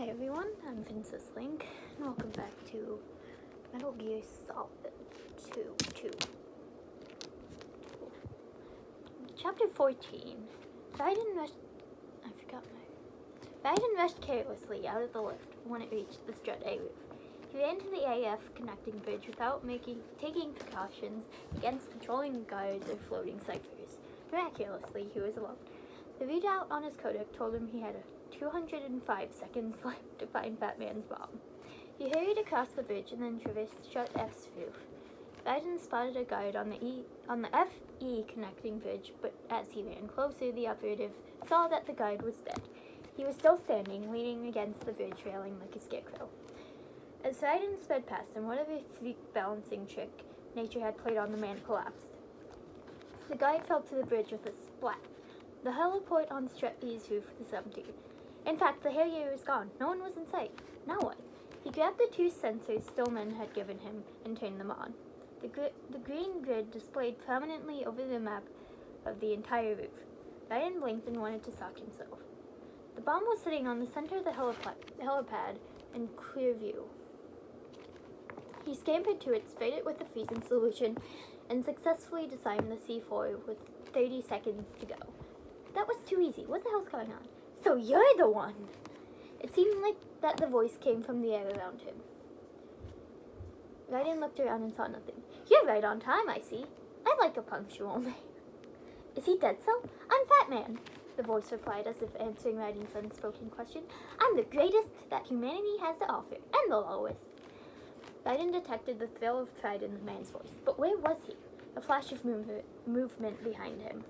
Hey everyone, I'm Princess Link, and welcome back to Metal Gear Solid 2. Chapter 14. Raiden rushed carelessly out of the lift when it reached the strut A roof. He ran to the AF connecting bridge without taking precautions against patrolling guards or floating ciphers. Miraculously, he was alone. The readout on his codec told him he had 205 seconds left to find Batman's bomb. He hurried across the bridge and then traversed Strut F's roof. Raiden spotted a guard on the FE connecting bridge, but as he ran closer, the operative saw that the guard was dead. He was still standing, leaning against the bridge railing like a scarecrow. As Raiden sped past him, whatever freak balancing trick nature had played on the man collapsed. The guard fell to the bridge with a splat. The heliport on Strut E's roof was empty. In fact, the Harrier was gone. No one was in sight. Now what? He grabbed the two sensors Stillman had given him and turned them on. The green grid displayed prominently over the map of the entire roof. Raiden blinked and wanted to sock himself. The bomb was sitting on the center of the helipad in clear view. He scampered to it, sprayed it with the freezing solution, and successfully disarmed the C4 with 30 seconds to go. That was too easy. What the hell's going on? So you're the one! It seemed like that the voice came from the air around him. Raiden looked around and saw nothing. You're right on time, I see. I like a punctual man. Is he dead so? I'm Fatman, the voice replied as if answering Raiden's unspoken question. I'm the greatest that humanity has to offer, and the lowest. Raiden detected the thrill of pride in the man's voice, but where was he? A flash of movement behind him.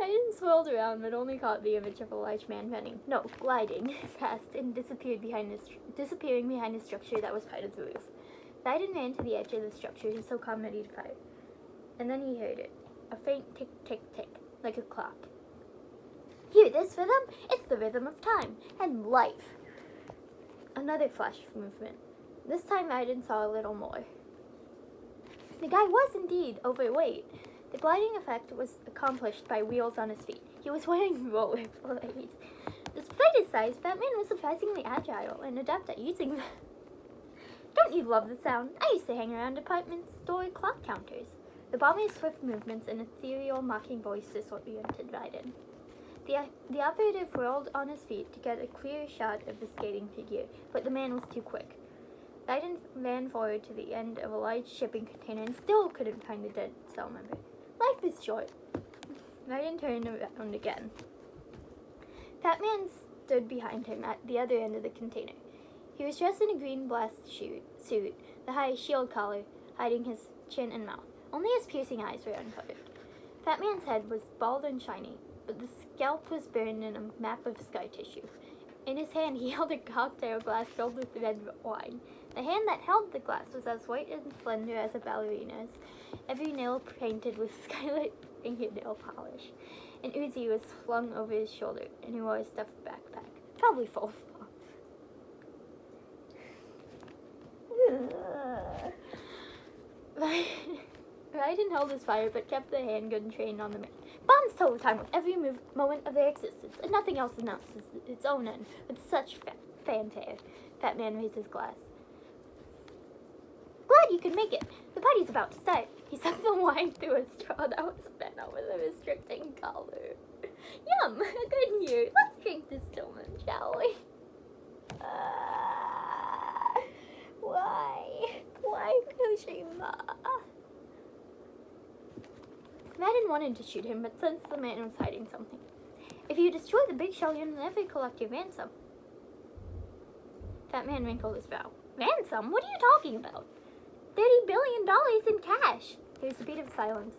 Raiden swirled around, but only caught the image of a large man gliding past and disappearing behind a structure that was part of the roof. Raiden ran to the edge of the structure, his SOCOM ready to fire. And then he heard it, a faint tick, tick, tick, like a clock. Hear this rhythm? It's the rhythm of time and life. Another flash of movement. This time Raiden saw a little more. The guy was indeed overweight. The gliding effect was accomplished by wheels on his feet. He was wearing rollerblades. Despite his size, Batman was surprisingly agile and adept at using them. Don't you love the sound? I used to hang around department store clock counters. The bomber's swift movements and ethereal mocking voice disoriented Raiden. The operative whirled on his feet to get a clear shot of the skating figure, but the man was too quick. Raiden ran forward to the end of a large shipping container and still couldn't find the dead cell member. Life is short. Raiden turned around again. Batman stood behind him at the other end of the container. He was dressed in a green blast suit, the high shield collar hiding his chin and mouth. Only his piercing eyes were uncovered. Batman's head was bald and shiny, but the scalp was burned in a map of scar tissue. In his hand, he held a cocktail glass filled with red wine. The hand that held the glass was as white and slender as a ballerina's, every nail painted with scarlet fingernail polish. An Uzi was flung over his shoulder, and he wore a stuffed backpack, probably full of bombs. Raiden held his fire, but kept the handgun trained on the man. Bombs told time with every moment of their existence, and nothing else announces its own end with such fanfare. Batman raised his glass. Glad you could make it. The party's about to start. He sucked the wine through a straw that was bent over the restricting collar. Yum! A good year. Let's drink this Stillman, shall we? Why, Kojima? Raiden wanted to shoot him, but sensed the man was hiding something. If you destroy the big shell, you'll never collect your ransom. That man wrinkled his brow. Ransom? What are you talking about? $30 billion in cash. There was a beat of silence,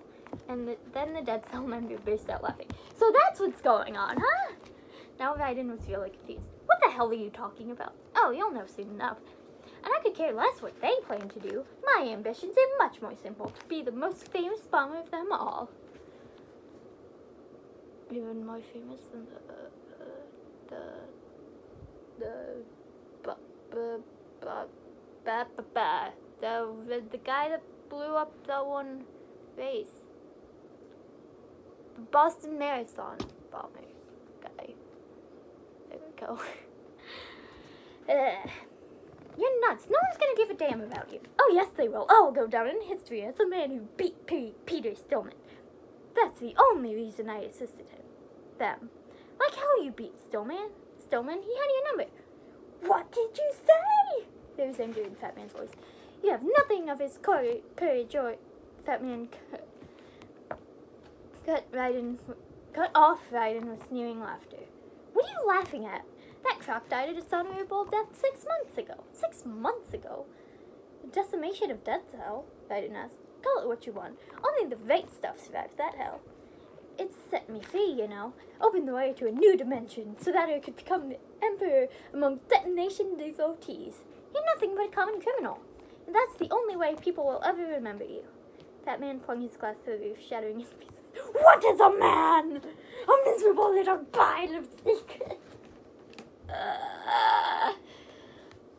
and then the dead cell member burst out laughing. So that's what's going on, huh? Now Raiden was really confused. What the hell are you talking about? Oh, you'll know soon enough. And I could care less what they plan to do. My ambitions are much more simple, to be the most famous bomber of them all. Even more famous than the guy that blew up that one race. The Boston Marathon bomber guy. Mexico. You're nuts. No one's gonna give a damn about you. Oh, yes, they will. I'll go down in history as the man who beat Peter Stillman. That's the only reason I assisted him. Them. Like how you beat Stillman. Stillman, he had your number. What did you say? There was anger in Fat Man's voice. You have nothing of his courage or... Fat Man cut off Raiden with sneering laughter. What are you laughing at? That croc died a dishonorable death 6 months ago. 6 months ago? The decimation of Death's Hell? Raiden asked. Call it what you want. Only the right stuff survived that hell. It set me free, you know. Opened the way to a new dimension so that I could become the emperor among detonation devotees. You're nothing but a common criminal. And that's the only way people will ever remember you. That man flung his glass to the roof, shattering in pieces. What is a man? A miserable little pile of secrets.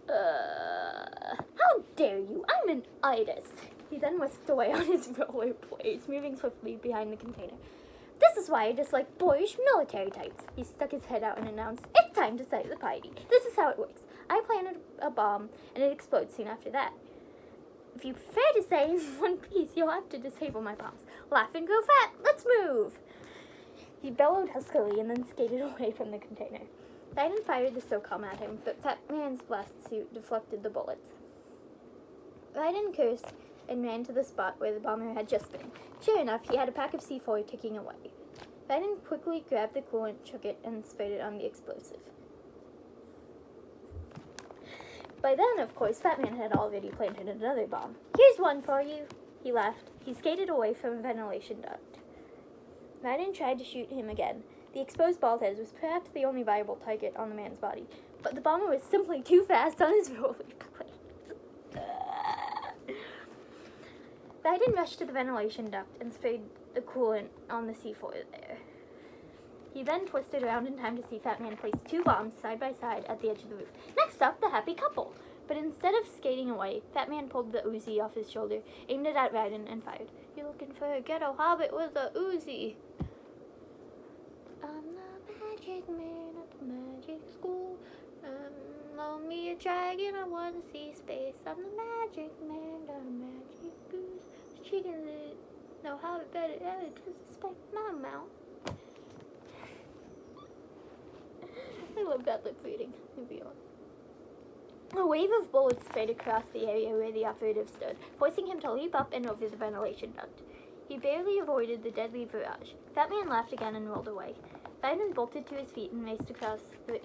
How dare you? I'm an artist. He then whisked away on his rollerblades, moving swiftly behind the container. This is why I dislike boyish military types. He stuck his head out and announced, It's time to start the party. This is how it works. I planted a bomb, and it explodes soon after that. If you prefer to say in one piece, you'll have to disable my bombs. Laugh and grow fat. Let's move. He bellowed huskily and then skated away from the container. Raiden fired the SOCOM at him, but Fat Man's blast suit deflected the bullets. Raiden cursed and ran to the spot where the bomber had just been. Sure enough, he had a pack of C4 ticking away. Raiden quickly grabbed the coolant, shook it, and sprayed it on the explosive. By then, of course, Fat Man had already planted another bomb. Here's one for you, he laughed. He skated away from a ventilation duct. Raiden tried to shoot him again. The exposed bald head was perhaps the only viable target on the man's body, but the bomber was simply too fast on his rollerblades. Raiden rushed to the ventilation duct and sprayed the coolant on the C4 there. He then twisted around in time to see Fat Man place 2 bombs side by side at the edge of the roof. Next up, the happy couple. But instead of skating away, Fat Man pulled the Uzi off his shoulder, aimed it at Raiden, and fired. You're looking for a ghetto hobbit with a Uzi. I'm the magic man at the magic school. Loan me a dragon, I wanna see space. I'm the magic man, got a magic goose. She can know how it better ever disrespect my mouth. I love that lip reading. A wave of bullets sprayed across the area where the operative stood, forcing him to leap up and over the ventilation duct. He barely avoided the deadly barrage. Fat Man laughed again and rolled away. Raiden bolted to his feet and raced across the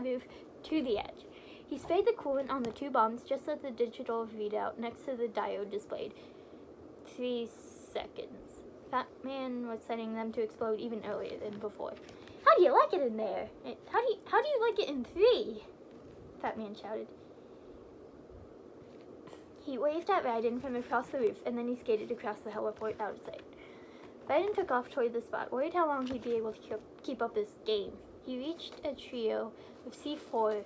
roof to the edge. He sprayed the coolant on the 2 bombs just as the digital readout next to the diode displayed. 3 seconds. Fat Man was setting them to explode even earlier than before. How do you like it in there? How do you like it in 3? Fat Man shouted. He waved at Raiden from across the roof, and then he skated across the heliport out of sight. Raiden took off toward the spot, worried how long he'd be able to keep up this game. He reached a trio of C4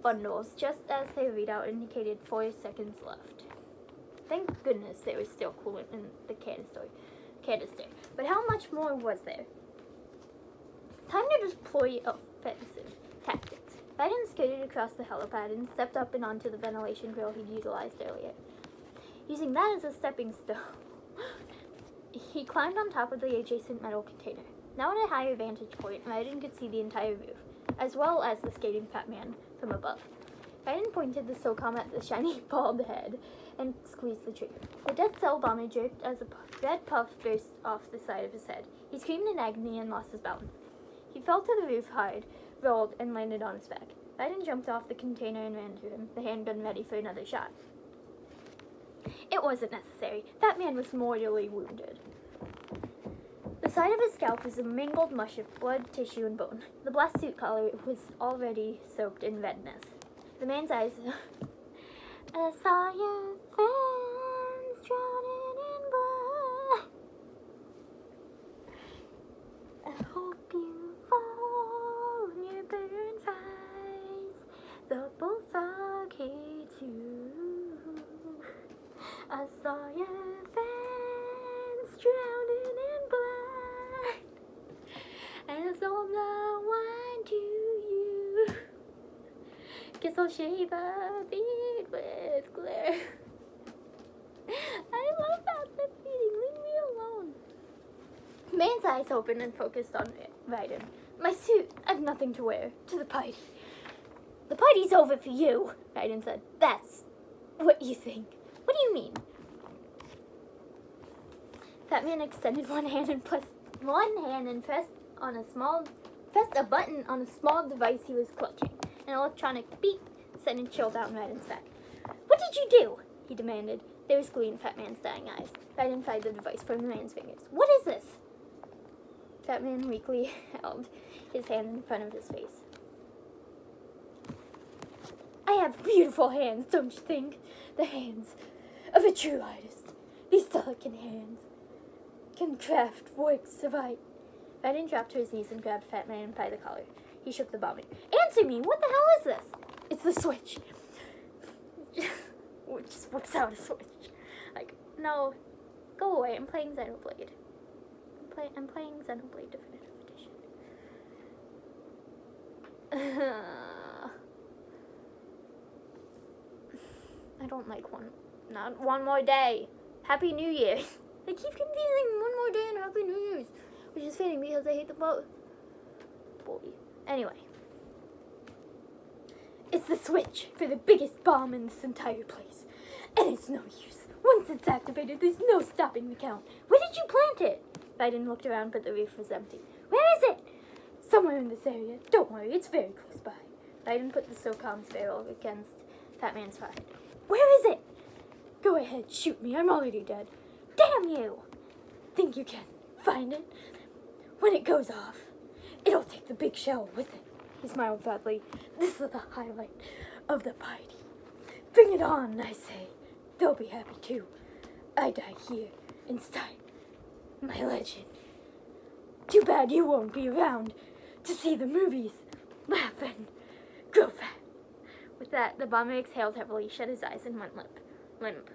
bundles just as their readout indicated 4 seconds left. Thank goodness there was still coolant in the canister. But how much more was there? Time to deploy offensive tactics. Raiden skated across the helipad and stepped up and onto the ventilation grill he'd utilized earlier. Using that as a stepping stone, he climbed on top of the adjacent metal container. Now at a higher vantage point, Raiden could see the entire roof, as well as the skating Fat Man from above. Raiden pointed the SOCOM at the shiny bald head and squeezed the trigger. The death cell bomber jerked as a red puff burst off the side of his head. He screamed in agony and lost his balance. He fell to the roof hard, rolled, and landed on his back. Raiden jumped off the container and ran to him, the handgun ready for another shot. It wasn't necessary. That man was mortally wounded. The side of his scalp was a mangled mush of blood, tissue, and bone. The blast suit collar was already soaked in redness. The man's eyes... I saw your friends drowning in blood. I hope you fall when you burn fries. The bullfrog hates you. I saw your friends drowning in blood. And it's all Kissel shaver, bead with glare. I love that beating. Leave me alone. Man's eyes opened and focused on Raiden. My suit. I've nothing to wear. To the party. The party's over for you, Raiden said. That's what you think. What do you mean? Fat Man extended one hand and pressed a button on a small device he was clutching. An electronic beep sent a chill down Raiden's back. What did you do? He demanded. There was glee in Fat Man's dying eyes. Raiden pried the device from the man's fingers. What is this? Fat Man weakly held his hand in front of his face. I have beautiful hands, don't you think? The hands of a true artist. These delicate hands can craft works of art. Raiden dropped to his knees and grabbed Fat Man by the collar. He shook the bomb. Answer me! What the hell is this? It's the switch. Just whips out a switch. Like, no, go away. I'm playing Xenoblade. I'm playing Xenoblade Definitive Edition. I don't like not one more day. Happy New Year. They keep confusing one more day and Happy New Year's, which is fitting because I hate them both. Boy. Anyway. It's the switch for the biggest bomb in this entire place. And it's no use. Once it's activated, there's no stopping the count. Where did you plant it? Raiden looked around, but the reef was empty. Where is it? Somewhere in this area. Don't worry, it's very close by. Raiden put the SOCOM's barrel against Fat Man's forehead. Where is it? Go ahead, shoot me. I'm already dead. Damn you! Think you can find it? When it goes off, it'll take the big shell with it. He smiled sadly. This is the highlight of the party. Bring it on, I say. They'll be happy too. I die here, inside my legend. Too bad you won't be around to see the movies. Laugh and grow fat. With that, the bomber exhaled heavily, shut his eyes, and went limp.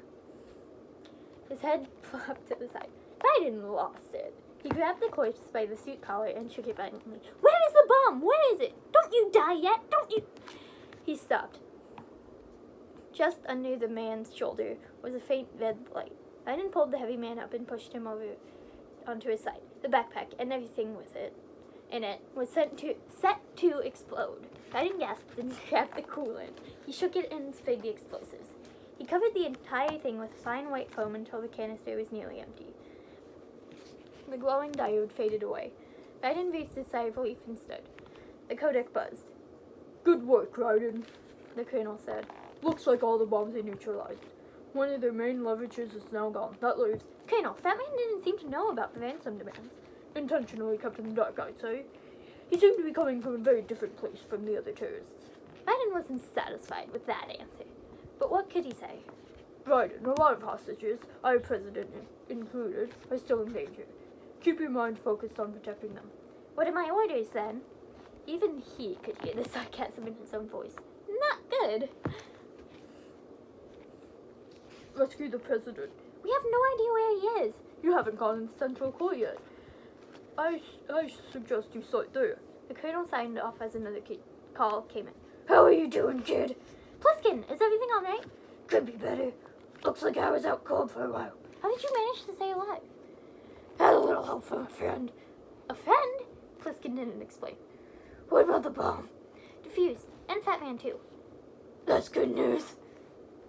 His head flopped to the side. Raiden lost it. He grabbed the corpse by the suit collar and shook it violently. Where is the bomb? Where is it? Don't you die yet? Don't you... He stopped. Just under the man's shoulder was a faint red light. Raiden pulled the heavy man up and pushed him over onto his side. The backpack and everything with it in it was set to explode. Raiden gasped and grabbed the coolant. He shook it and sprayed the explosives. He covered the entire thing with fine white foam until the canister was nearly empty. The glowing diode faded away. Raiden breathed a sigh of relief and stood. The codec buzzed. Good work, Raiden, the colonel said. Looks like all the bombs are neutralized. One of their main leverages is now gone. That leaves... Colonel, Fat Man didn't seem to know about the ransom demands. Intentionally kept in the dark, I'd say. He seemed to be coming from a very different place from the other terrorists. Raiden wasn't satisfied with that answer. But what could he say? Raiden, a lot of hostages, our president included, are still in danger. Keep your mind focused on protecting them. What are my orders, then? Even he could hear the sarcasm in his own voice. Not good. Rescue the president. We have no idea where he is. You haven't gone into Central Core yet. I suggest you start there. The colonel signed off as another call came in. How are you doing, kid? Pliskin, is everything all right? Could be better. Looks like I was out cold for a while. How did you manage to stay alive? Had a little help from a friend. A friend? Pliskin didn't explain. What about the bomb? Defused. And Fat Man, too. That's good news.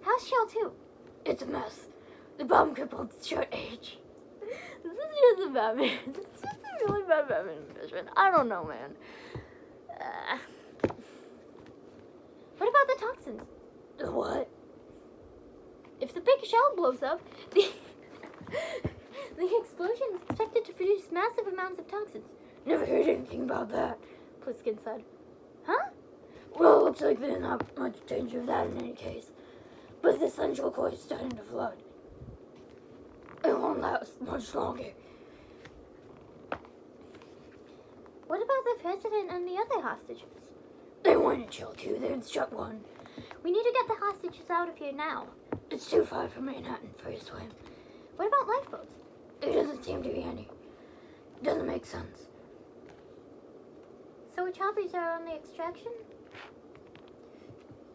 How's Shell, too? It's a mess. The bomb crippled Short Age. This is just a Batman. This is just a really bad Batman impression. I don't know, man. What about the toxins? The what? If the big shell blows up, the explosion is expected to produce massive amounts of toxins. Never heard anything about that, Pliskin said. Huh? Well, it looks like there's not much danger of that in any case. But the central core is starting to flood. It won't last much longer. What about the president and the other hostages? They want to chill too. They're in Strut 1. We need to get the hostages out of here now. It's too far from Manhattan for a swim. What about lifeboats? There doesn't seem to be any. Doesn't make sense. So choppers are on the extraction?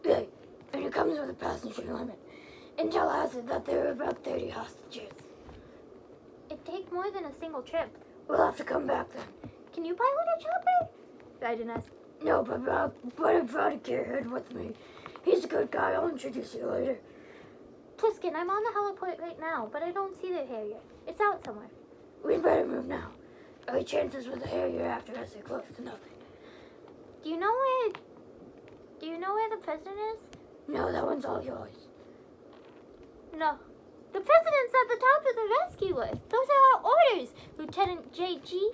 Right, and it comes with a passenger limit. Intel has it that there are about 30 hostages. It'd take more than a single trip. We'll have to come back then. Can you pilot a chopper? Raiden asked. No, but I brought a gearhead with me. He's a good guy. I'll introduce you later. Pliskin, I'm on the heliport right now, but I don't see the Harrier. It's out somewhere. We'd better move now. Our chances with the Harrier after us are close to nothing. Do you know where the president is? No, that one's all yours. No. The president's at the top of the rescue list. Those are our orders, Lieutenant J.G.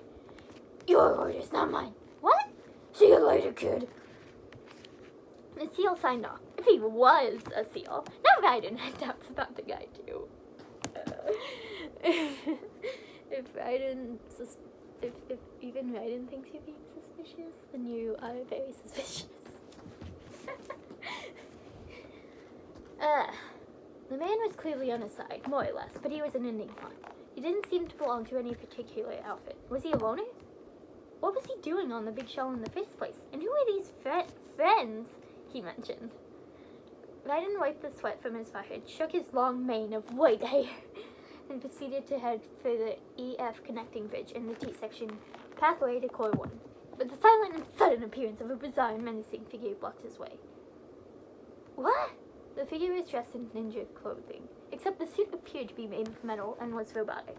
Your orders, not mine. What? See you later, kid. The SEAL signed off. If he was a SEAL. Now Raiden had doubts about the guy, too. If even Raiden thinks you're being suspicious, then you are very suspicious. The man was clearly on his side, more or less, but he was an enigma. He didn't seem to belong to any particular outfit. Was he a loner? What was he doing on the big shell in the first place? And who are these friends he mentioned? Raiden wiped the sweat from his forehead, shook his long mane of white hair, and proceeded to head for the EF connecting bridge in the T-section pathway to Core 1. But the silent and sudden appearance of a bizarre and menacing figure blocked his way. What? The figure was dressed in ninja clothing, except the suit appeared to be made of metal and was robotic.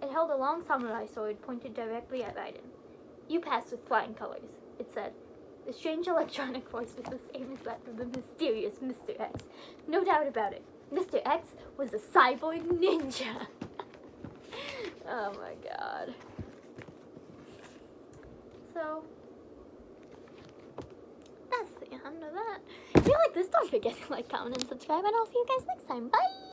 It held a long samurai sword pointed directly at Raiden. You passed with flying colors, it said. The strange electronic voice was the same as that of the mysterious Mr. X. No doubt about it. Mr. X was a cyborg ninja. Oh my god. So, that's the end of that. If you like this, don't forget to like, comment, and subscribe, and I'll see you guys next time. Bye!